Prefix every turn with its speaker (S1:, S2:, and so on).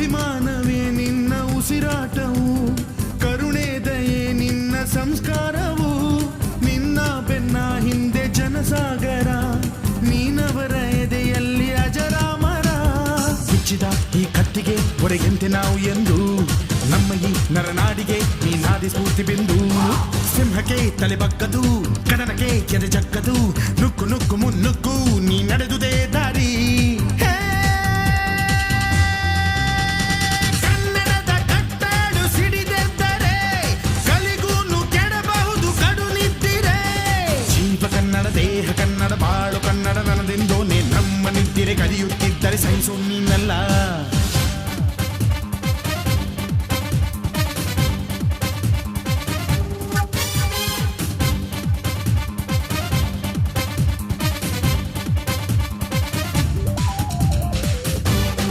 S1: ಅಭಿಮಾನವೇ ನಿನ್ನ ಉಸಿರಾಟವು, ಕರುಣೆ ದಯೆ ನಿನ್ನ ಸಂಸ್ಕಾರವು, ನಿನ್ನ ಬೆನ್ನ ಹಿಂದೆ ಜನಸಾಗರ, ನೀನವರ ಎದೆಯಲ್ಲಿ ಅಜರಾಮರ. ಬಿಚ್ಚಿದ ಈ ಕತ್ತಿಗೆ ಹೊರೆಯಂತೆ ನಾವು ಎಂದು, ನಮ್ಮ ಈ ನರನಾಡಿಗೆ ನೀನಾದಿ ಸ್ಫೂರ್ತಿ ಬಿಂದು. ಸಿಂಹಕ್ಕೆ ತಲೆ ಬಗ್ಗದು, ಕಡನಕ್ಕೆ ಎದೆ ಜಗ್ಗದು, ನುಕ್ಕು ನುಕ್ಕು ಮುನ್ನುಕ್ಕು ನೀ ನಡೆದುದೇ ದಾರಿ. ಕನ್ನಡದ ಕಟ್ಟಾಡು ಸಿಡಿದೆದ್ದರೆ ಕಲಿಗೂನು ಕೆಡಬಹುದು ಕಡು ನಿದ್ದಿರೆ. ಜೀವ ಕನ್ನಡ, ದೇಹ ಕನ್ನಡ, ಬಾಳು ಕನ್ನಡ, ನನದೆಂದೋನೆ ನಮ್ಮ ನಿದ್ದಿರೆ ಕಲಿಯುತ್ತಿದ್ದರೆ ಸಹಿಸು ನೀನಲ್ಲ.